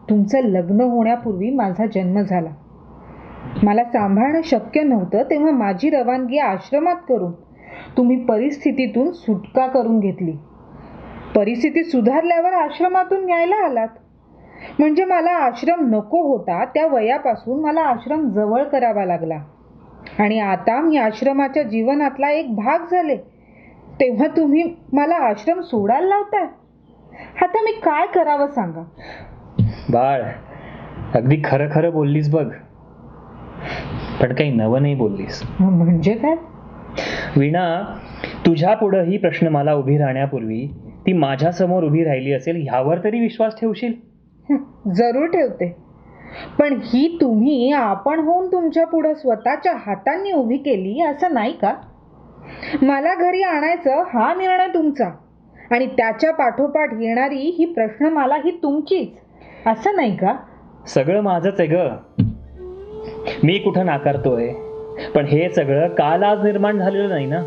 तुमचं लग्न होण्यापूर्वी माझा जन्म झाला. मला सांभाळणं शक्य नव्हतं, तेव्हा माझी रवानगी आश्रमात करून तुम्ही परिस्थितीतून सुटका करून घेतली. परिस्थिती सुधारल्यावर आश्रमातून न्यायला आलात. म्हणजे मला आश्रम नको होता त्या वयापासून मला आश्रम जवळ करावा लागला. आणि आता मी आश्रमाच्या जीवनातला एक भाग झाले, तेव्हा तुम्ही मला आश्रम सोडायला लावताय. आता मी काय करावं सांगा. बाळ, अगदी खरं खरं बोललीस बघ, पण काही नवं नाही बोललीस. म्हणजे काय? वीणा, तुझ्या पुढं ही प्रश्न मला उभी राहण्यापूर्वी ती माझ्या समोर उभी राहिली असेल ह्यावर तरी विश्वास ठेवशील? जरूर ठेवते, पण ही तुम्ही आपण होऊन तुमच्या पुढं स्वतःच्या हातांनी उभी केली असं नाही का? मला घरी आणायचं हा निर्णय तुमचा, आणि त्याच्या पाठोपाठ येणारी ही प्रश्नमाला ही तुमचीच, असं नाही का? सगळं माझंच आहे ग, मी कुठं नाकारतोय, पण हे सगळं काल आज निर्माण झालेलं नाही ना.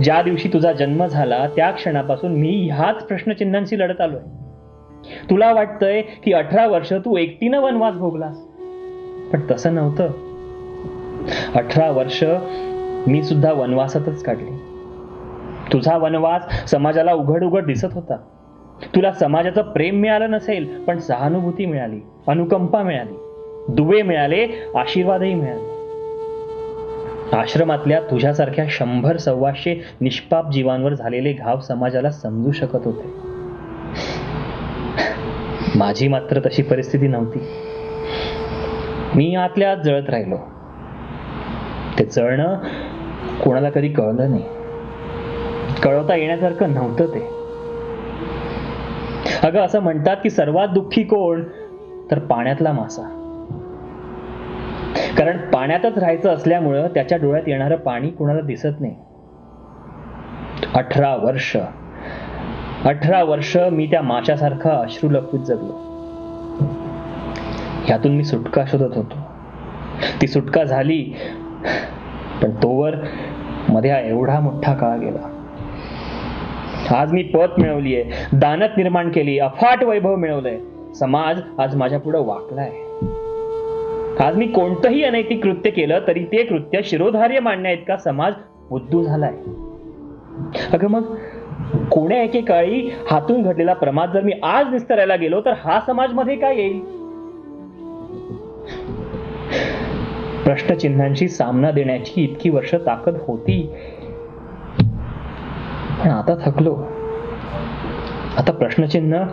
ज्या दिवशी तुझा जन्म झाला त्या क्षणापासून मी ह्याच प्रश्नचिन्हांशी लढत आलोय. तुला वाटतंय की 18 वर्ष तू एकटीनं वनवास भोगलास, पण तसं नव्हतं. 18 वर्ष मी सुद्धा वनवासातच काढली. तुझा वनवास समाजाला उघड उघड दिसत होता. तुला समाजाचं प्रेम मिळालं नसेल, पण सहानुभूती मिळाली, अनुकंपा मिळाली, दुवे मिळाले, आशीर्वादही मिळाले. आश्रमातल्या तुझ्यासारख्या 100-125 निष्पाप जीवांवर झालेले घाव समाजाला समजू शकत होते. माझी मात्र तशी परिस्थिती नव्हती. मी आतल्या आत जळत राहिलो. ते जळणं कोणाला कधी कळलं नाही. कळवता येण्यासारखं नव्हतं ते. अगं, असं म्हणतात की सर्वात दुःखी कोण, तर पाण्यातला मासा. कारण पाण्यातच राहायचं असल्यामुळं त्याच्या डोळ्यात येणारं पाणी कोणाला दिसत नाही. 18 वर्ष मी त्या माशासारखा अश्रू लपवीत जगलो. ह्यातून मी सुटका शोधत होतो. ती सुटका झाली, पण तोवर मध्ये हा एवढा मोठा काळ गेला. आज मी पद मिळवलीये, दानत निर्माण केली, अफाट वैभव मिळवलंय. समाज आज माझ्या पुढे वाकलाय. आज मी कोणतंही अनैतिक कृत्य केलं तरी ते कृत्य शिरोधार्य मांडण्या इतका समाज बुद्धू झालाय. अगं, मग कोण्या एकेकाळी हातून घडलेला प्रमाद जर मी आज निस्तरायला गेलो तर हा समाज मध्ये काय येईल? प्रश्नचिन्हांशी सामना देण्याची इतकी वर्ष ताकद होती, पण आता थकलो. आता प्रश्नचिन्ह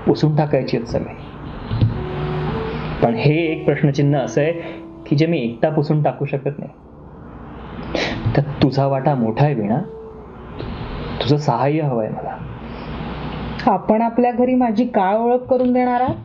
पुसून टाकायची आहेत सगळे. पण हे एक प्रश्नचिन्ह असं आहे की जे मी एकटा पुसून टाकू शकत नाही. त्यात तुझा वाटा मोठा आहे वीणा. तुझं सहाय्य हवंय मला. आपण आपल्या घरी माझी काय ओळख करून देणार आहात?